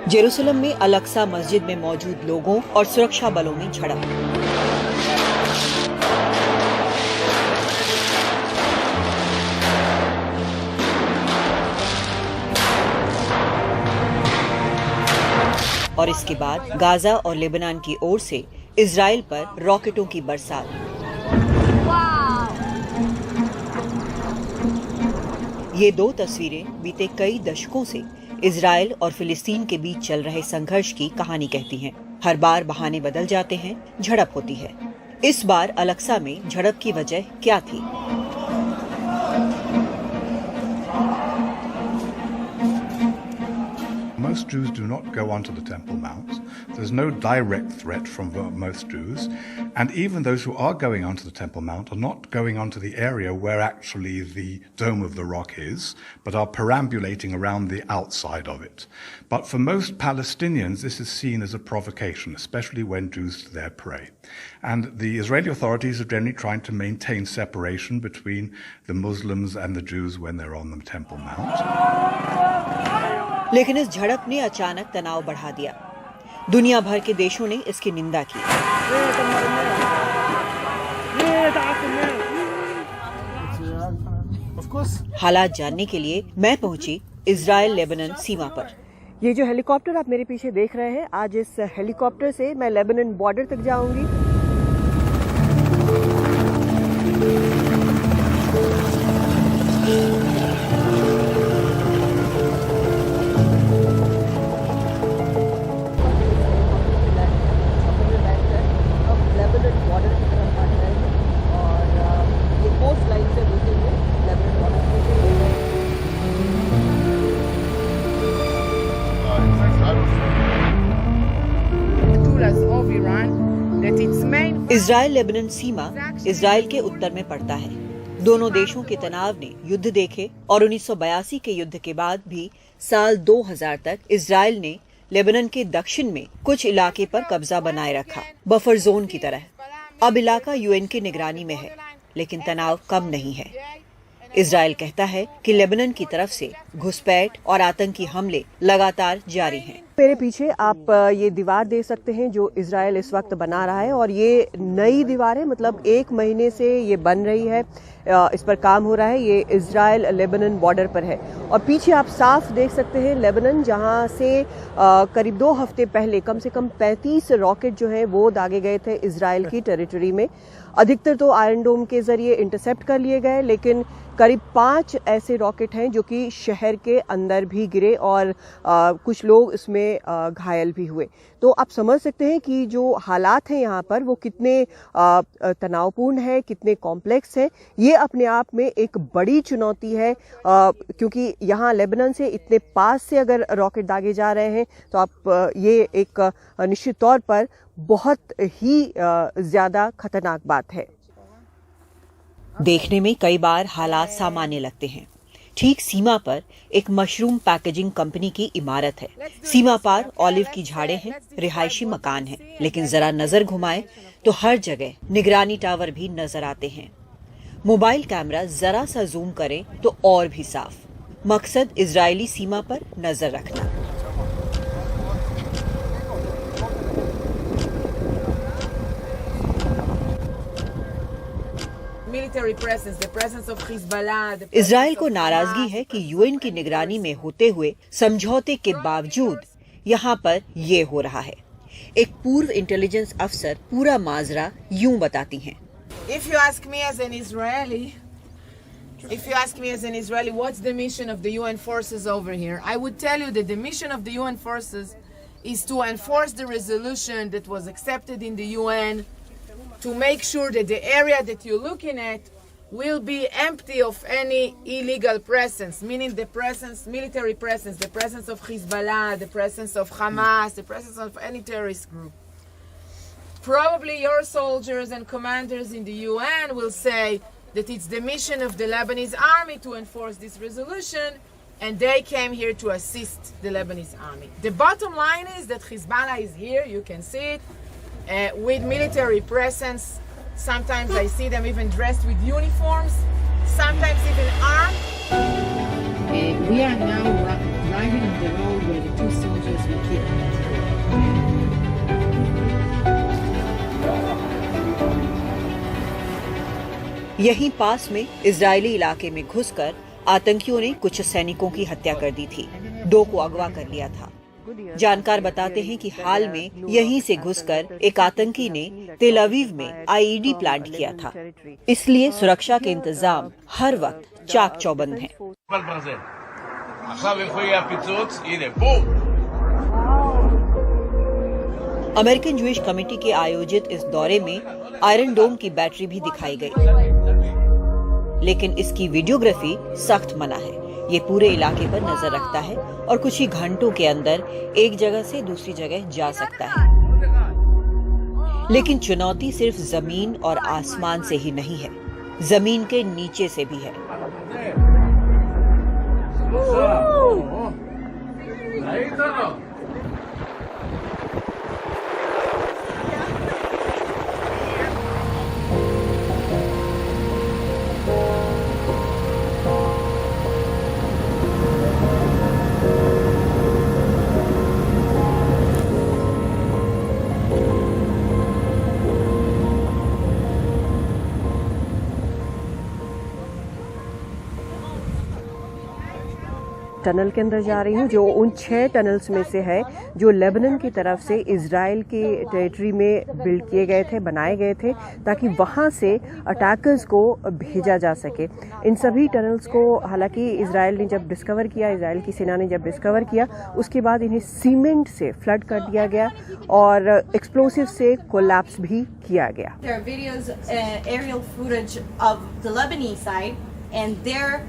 Jerusalem में Al-Aqsa मस्जिद में मौजूद लोगों और सुरक्षा बलों में झड़प। और इसके बाद गाजा और लेबनान की ओर से इजराइल पर रॉकेटों की बरसात। ये दो तस्वीरें बीते कई दशकों से इजराइल और फिलिस्तीन के बीच चल रहे संघर्ष की कहानी कहती हैं। हर बार बहाने बदल जाते हैं, झड़प होती है। इस बार अल-अक्सा में झड़प की वजह क्या थी? Most Jews do not go onto the Temple Mount. There's no direct threat from most Jews. And even those who are going onto the Temple Mount are not going onto the area where actually the Dome of the Rock is, but are perambulating around the outside of it. But for most Palestinians, this is seen as a provocation, especially when Jews there pray. And the Israeli authorities are generally trying to maintain separation between the Muslims and the Jews when they're on the Temple Mount. लेकिन इस झड़प ने अचानक तनाव बढ़ा दिया। दुनिया भर के देशों ने इसकी निंदा की। हालात जानने के लिए मैं पहुंची इजराइल लेबनान सीमा पर। ये जो हेलीकॉप्टर आप मेरे पीछे देख रहे हैं, आज इस हेलीकॉप्टर से मैं लेबनान बॉर्डर तक जाऊंगी। इजराइल लेबनान सीमा इजराइल के उत्तर में पड़ता है। दोनों देशों के तनाव ने युद्ध देखे और 1982 के युद्ध के बाद भी साल 2000 तक इजराइल ने लेबनान के दक्षिण में कुछ इलाके पर कब्जा बनाए रखा, बफर जोन की तरह। अब इलाका यूएन की निगरानी में है, लेकिन तनाव कम नहीं है। इजराइल कहता है कि लेबनान की तरफ से घुसपैठ और आतंकी हमले लगातार जारी हैं। मेरे पीछे आप ये दीवार देख सकते हैं जो इजराइल इस वक्त बना रहा है, और ये नई दीवार है, मतलब 1 महीने से ये बन रही है, इस पर काम हो रहा है। ये इजराइल लेबनान बॉर्डर पर है और पीछे आप साफ देख सकते हैं लेबनान, जहां से करीब 2 हफ्ते पहले कम से कम 35 रॉकेट जो है वो दागे गए थे इजराइल की टेरिटरी में। अधिकतर तो आयरन डोम के जरिए इंटरसेप्ट कर लिए गए, लेकिन करीब 5 ऐसे रॉकेट हैं जो कि शहर के अंदर भी गिरे और कुछ लोग इसमें घायल भी हुए। तो आप समझ सकते हैं कि जो हालात हैं यहाँ पर वो कितने तनावपूर्ण है, कितने कॉम्प्लेक्स है। ये अपने आप में एक बड़ी चुनौती है, क्योंकि यहाँ लेबनान से इतने पास से अगर रॉकेट दागे जा रहे हैं तो आप ये एक निश्चित तौर पर बहुत ही ज्यादा खतरनाक बात है। देखने में कई बार हालात सामान्य लगते हैं। ठीक सीमा पर एक मशरूम पैकेजिंग कंपनी की इमारत है। सीमा पार ऑलिव की झाड़ें हैं, रिहायशी मकान हैं, लेकिन जरा नजर घुमाए तो हर जगह निगरानी टावर भी नजर आते हैं। मोबाइल कैमरा जरा सा जूम करें तो और भी साफ। मकसद इजरायली सीमा पर नजर रखना। इजराइल को नाराजगी है कि यूएन की निगरानी में होते हुए समझौते के बावजूद यहाँ पर ये हो रहा है। एक पूर्व इंटेलिजेंस अफसर पूरा माजरा यूं बताती हैं। If you ask me as an Israeli, what's the mission of the UN forces over here? I would tell you that the mission of the UN forces is to enforce the resolution that was accepted in the UN, to make sure that the area that you're looking at will be empty of any illegal presence, meaning the presence, military presence, the presence of Hezbollah, the presence of Hamas, the presence of any terrorist group. Probably your soldiers and commanders in the UN will say that it's the mission of the Lebanese army to enforce this resolution, and they came here to assist the Lebanese army. The bottom line is that Hezbollah is here, you can see it, with military presence. Sometimes I see them even dressed with uniforms, sometimes even armed. We are now driving on the road where the 2 soldiers were killed. यहीं पास में Israeli इलाके में घुसकर आतंकियों ने कुछ सैनिकों की हत्या कर दी थी। 2 को अगवा कर लिया था। जानकार बताते हैं कि हाल में यहीं से घुसकर एक आतंकी ने तेल अवीव में आईईडी प्लांट किया था। इसलिए सुरक्षा के इंतजाम हर वक्त चाक चौबंद हैं। अमेरिकन ज्यूइश कमेटी के आयोजित इस दौरे में आयरन डोम की बैटरी भी दिखाई गई, लेकिन इसकी वीडियोग्राफी सख्त मना है। ये पूरे इलाके पर नजर रखता है और कुछ ही घंटों के अंदर एक जगह से दूसरी जगह जा सकता है। लेकिन चुनौती सिर्फ जमीन और आसमान से ही नहीं है, जमीन के नीचे से भी है। टनल के अंदर जा रही हूँ, जो उन 6 टनल्स में से है जो लेबनान की तरफ से इजराइल के टेरिटरी में बिल्ड किए गए थे, बनाए गए थे, ताकि वहाँ से अटैकर्स को भेजा जा सके। इन सभी टनल्स को हालांकि इजराइल ने जब डिस्कवर किया, इजराइल की सेना ने जब डिस्कवर किया, उसके बाद इन्हें सीमेंट से फ्लड कर दिया गया और एक्सप्लोसिव से कोलैप्स भी किया गया। There are videos, aerial footage of the Lebanese side and their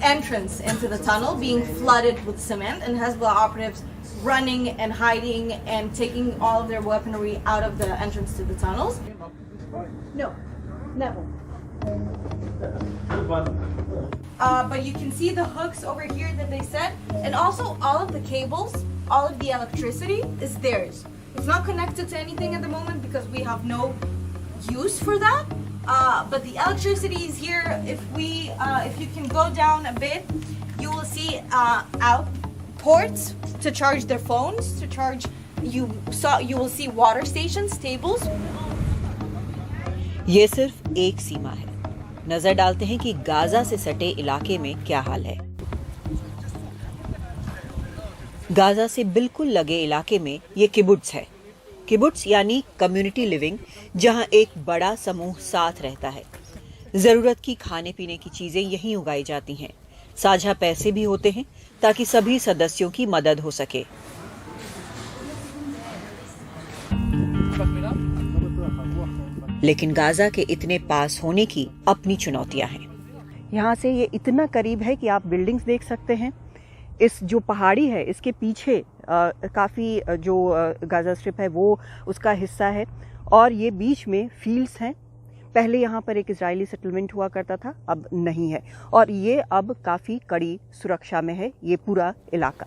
entrance into the tunnel being flooded with cement, and Hezbollah operatives running and hiding and taking all of their weaponry out of the entrance to the tunnels. No, never. But you can see the hooks over here that they set, and also all of the cables, all of the electricity is theirs. It's not connected to anything at the moment because we have no use for that. But the electricity is here. If you can go down a bit, you will see out ports to charge their phones. To charge, you will see water stations, tables. ये सिर्फ एक सीमा है। नजर डालते हैं कि Gaza से सटे इलाके में क्या हाल है। गाजा से बिल्कुल लगे इलाके में ये किबुट्स है। किबुट्स यानी कम्युनिटी लिविंग, जहां एक बड़ा समूह साथ रहता है। जरूरत की खाने पीने की चीजें यहीं उगाई जाती हैं। साझा पैसे भी होते हैं ताकि सभी सदस्यों की मदद हो सके। लेकिन गाजा के इतने पास होने की अपनी चुनौतियां हैं। यहाँ से ये इतना करीब है कि आप बिल्डिंग्स देख सकते हैं। इस जो पहाड़ी है, इसके पीछे काफ़ी जो गाजा स्ट्रिप है वो उसका हिस्सा है, और ये बीच में फील्ड्स हैं। पहले यहाँ पर एक इजरायली सेटलमेंट हुआ करता था, अब नहीं है, और ये अब काफ़ी कड़ी सुरक्षा में है ये पूरा इलाका।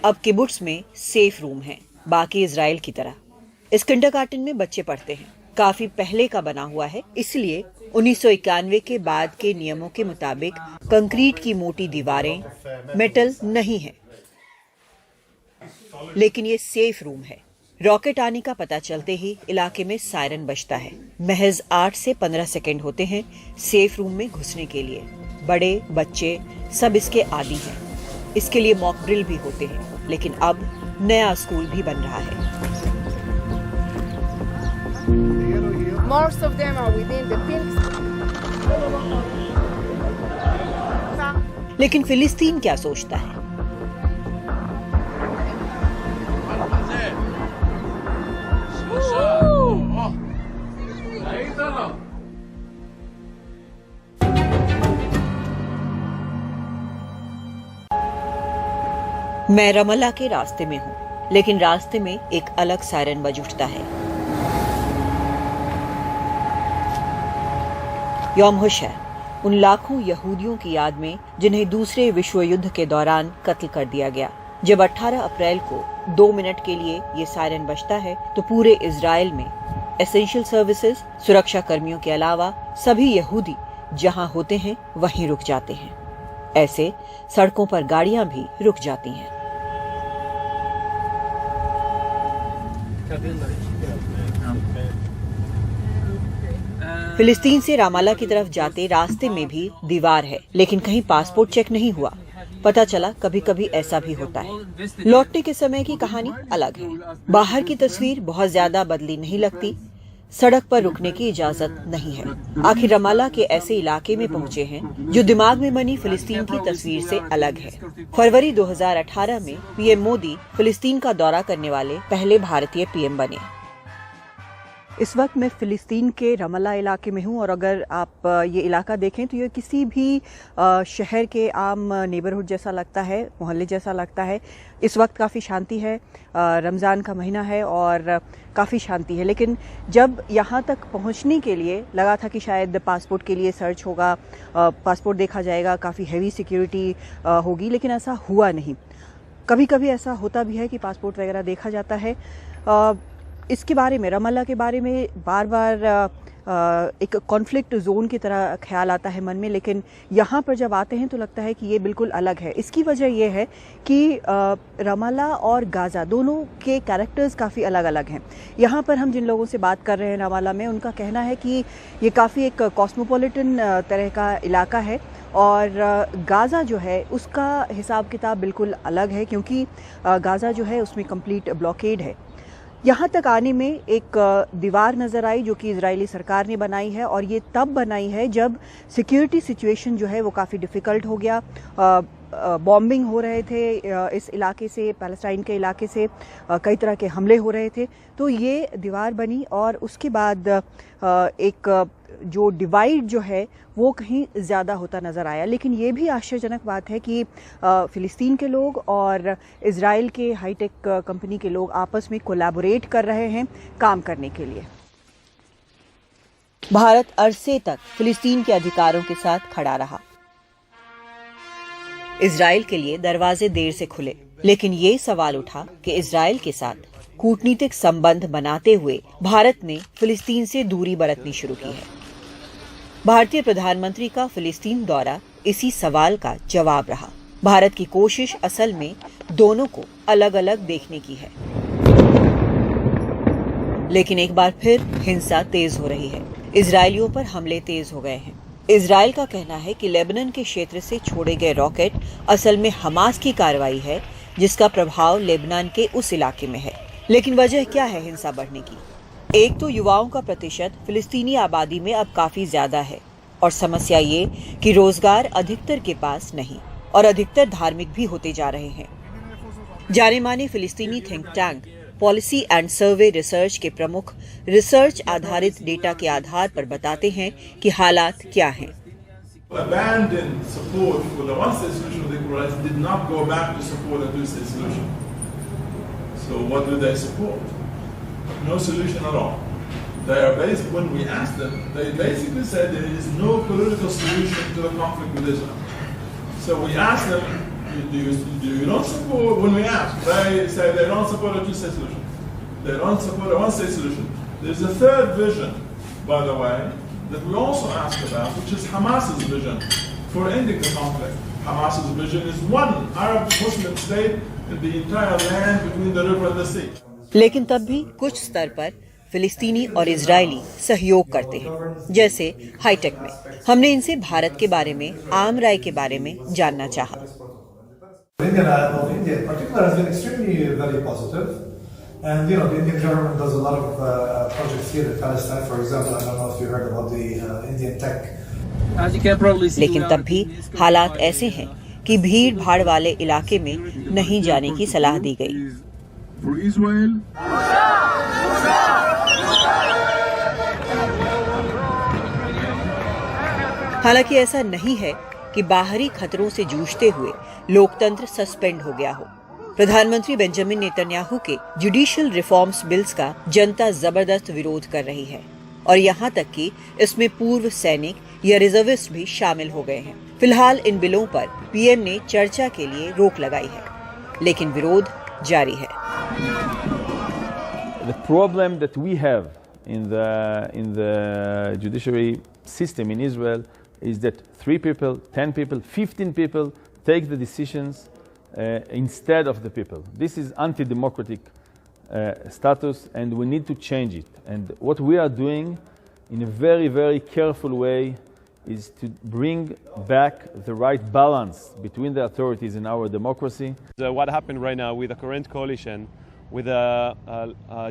अब किबुट्स में सेफ रूम है, बाकी इजराइल की तरह। इस किंडरगार्टन में बच्चे पढ़ते हैं। काफी पहले का बना हुआ है, इसलिए 1991 के बाद के नियमों के मुताबिक कंक्रीट की मोटी दीवारें, मेटल नहीं है। लेकिन ये सेफ रूम है। रॉकेट आने का पता चलते ही इलाके में सायरन बजता है। महज 8 से 15 सेकंड होते हैं सेफ रूम में घुसने के लिए। बड़े बच्चे सब इसके आदी हैं। इसके लिए मॉक ड्रिल भी होते हैं। लेकिन अब नया स्कूल भी बन रहा है। Most of them are within the pink. लेकिन फिलिस्तीन क्या सोचता है? मैं रमल्ला के रास्ते में हूं, लेकिन रास्ते में एक अलग सायरन बज उठता है। यौम हुश है उन लाखों यहूदियों की याद में जिन्हें दूसरे विश्व युद्ध के दौरान कत्ल कर दिया गया। जब 18 अप्रैल को 2 मिनट के लिए ये सायरन बजता है तो पूरे इजराइल में एसेंशियल सर्विसेज, सुरक्षा कर्मियों के अलावा सभी यहूदी जहां होते हैं वहीं रुक जाते हैं। ऐसे सड़कों पर गाड़ियां भी रुक जाती हैं। फिलिस्तीन से रामाला की तरफ जाते रास्ते में भी दीवार है, लेकिन कहीं पासपोर्ट चेक नहीं हुआ। पता चला कभी कभी ऐसा भी होता है। लौटने के समय की कहानी अलग है। बाहर की तस्वीर बहुत ज्यादा बदली नहीं लगती। सड़क पर रुकने की इजाजत नहीं है। आखिर रमाला के ऐसे इलाके में पहुंचे हैं जो दिमाग में बनी फिलिस्तीन की तस्वीर से अलग है। फरवरी 2018 में पीएम मोदी फिलिस्तीन का दौरा करने वाले पहले भारतीय पीएम बने। इस वक्त मैं फिलिस्तीन के रमाला इलाके में हूं और अगर आप ये इलाका देखें तो ये किसी भी शहर के आम नेबरहुड जैसा लगता है, मोहल्ले जैसा लगता है। इस वक्त काफ़ी शांति है, रमज़ान का महीना है और काफ़ी शांति है। लेकिन जब यहाँ तक पहुँचने के लिए लगा था कि शायद पासपोर्ट के लिए सर्च होगा, पासपोर्ट देखा जाएगा, काफ़ी हैवी सिक्योरिटी होगी, लेकिन ऐसा हुआ नहीं। कभी कभी ऐसा होता भी है कि पासपोर्ट वगैरह देखा जाता है। इसके बारे में, रमाला के बारे में बार बार एक कॉन्फ्लिक्ट जोन की तरह ख्याल आता है मन में, लेकिन यहाँ पर जब आते हैं तो लगता है कि ये बिल्कुल अलग है। इसकी वजह ये है कि रमाला और गाज़ा दोनों के कैरेक्टर्स काफ़ी अलग अलग हैं। यहाँ पर हम जिन लोगों से बात कर रहे हैं रमाला में, उनका कहना है कि ये काफ़ी एक कॉस्मोपॉलिटन तरह का इलाका है और गाज़ा जो है उसका हिसाब किताब बिल्कुल अलग है, क्योंकि गाज़ा जो है उसमें कंप्लीट ब्लॉकेड है। यहाँ तक आने में एक दीवार नज़र आई जो कि इजरायली सरकार ने बनाई है और ये तब बनाई है जब सिक्योरिटी सिचुएशन जो है वो काफ़ी डिफ़िकल्ट हो गया। बॉम्बिंग हो रहे थे इस इलाके से, पैलेस्टाइन के इलाके से कई तरह के हमले हो रहे थे, तो ये दीवार बनी और उसके बाद एक जो डिवाइड जो है वो कहीं ज़्यादा होता नज़र आया। लेकिन ये भी आश्चर्यजनक बात है कि फ़िलिस्तीन के लोग और इजराइल के हाईटेक कंपनी के लोग आपस में कोलैबोरेट कर रहे हैं काम करने के लिए। भारत अरसे तक फ़िलिस्तीन के अधिकारों के साथ खड़ा रहा। इजराइल के लिए दरवाजे देर से खुले, लेकिन ये सवाल उठा कि इजराइल के साथ कूटनीतिक संबंध बनाते हुए भारत ने फिलिस्तीन से दूरी बरतनी शुरू की है। भारतीय प्रधानमंत्री का फिलिस्तीन दौरा इसी सवाल का जवाब रहा। भारत की कोशिश असल में दोनों को अलग अलग देखने की है। लेकिन एक बार फिर हिंसा तेज हो रही है। इजरायलियों पर हमले तेज हो गए हैं। इजराइल का कहना है कि लेबनान के क्षेत्र से छोड़े गए रॉकेट असल में हमास की कार्रवाई है, जिसका प्रभाव लेबनान के उस इलाके में है। लेकिन वजह क्या है हिंसा बढ़ने की? एक तो युवाओं का प्रतिशत फिलिस्तीनी आबादी में अब काफी ज्यादा है और समस्या ये कि रोजगार अधिकतर के पास नहीं और अधिकतर धार्मिक भी होते जा रहे हैं। जाने माने फिलिस्तीनी think tank policy and survey research के प्रमुख रिसर्च आधारित डेटा के आधार पर बताते हैं कि हालात क्या हैं। Abandoned support for the one-state solution of the equalizer did not go back to support a two-state solution. So what do they support? No solution at all. They are based, when we asked them, they basically said there is no political solution to the conflict with Israel. So we asked them, do you not support, when we asked, they say they don't support a two-state solution. They don't support a one-state solution. There's a third vision, by the way, that we also asked about, which is Hamas's vision for ending the conflict. Hamas's vision is one Arab Muslim state in the entire land between the river and the sea. लेकिन तब भी कुछ स्तर पर फिलिस्तीनी और Israeli सहयोग करते हैं, जैसे हाईटेक में। हमने इनसे भारत के बारे में, आम राय के बारे में जानना चाहा। And you know, the Indian government does a lot of projects here in Palestine. For example, I don't know if you heard about the Indian tech. लेकिन तब भी हालात ऐसे हैं कि भीड़ भाड़ वाले इलाके में नहीं जाने की सलाह दी गई। हालांकि ऐसा नहीं है कि बाहरी खतरों से जूझते हुए लोकतंत्र सस्पेंड हो गया हो। प्रधानमंत्री बेंजामिन नेतन्याहू के जुडिशियल रिफॉर्म्स बिल्स का जनता जबरदस्त विरोध कर रही है और यहाँ तक कि इसमें पूर्व सैनिक या रिजर्विस्ट भी शामिल हो गए हैं। फिलहाल इन बिलों पर पीएम ने चर्चा के लिए रोक लगाई है, लेकिन विरोध जारी है। The problem that we have in the judiciary system in Israel is that 3 people, 10 people, 15 people take the decisions instead of the people. This is anti-democratic status, and we need to change it. And what we are doing in a very, very careful way is to bring back the right balance between the authorities in our democracy. What happened right now with the current coalition, with a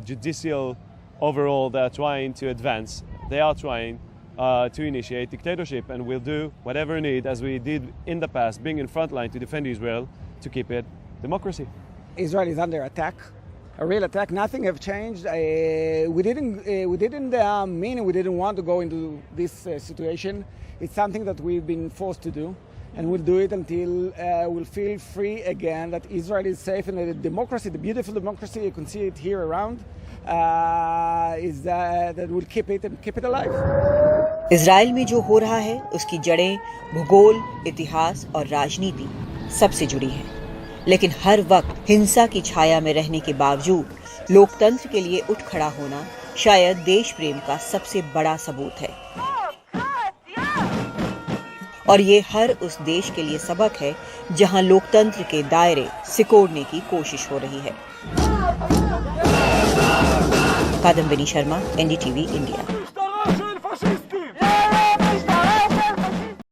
judicial overall that are trying to advance, they are trying to initiate dictatorship, and we'll do whatever need, as we did in the past, being in front line to defend Israel, to keep it democracy. Israel is under attack, a real attack. Nothing have changed. We didn't mean, we didn't want to go into this situation. It's something that we've been forced to do, and we'll do it until we'll feel free again, that Israel is safe, and the democracy, the beautiful democracy, you can see it here around, is that will keep it and keep it alive. Israel में जो हो रहा है उसकी जड़ें भूगोल, इतिहास और राजनीति सबसे जुड़ी हैं। लेकिन हर वक्त हिंसा की छाया में रहने के बावजूद लोकतंत्र के लिए उठ खड़ा होना शायद देश प्रेम का सबसे बड़ा सबूत है। और ये हर उस देश के लिए सबक है जहां लोकतंत्र के दायरे सिकोड़ने की कोशिश हो रही है। Kadambini Sharma, NDTV, India.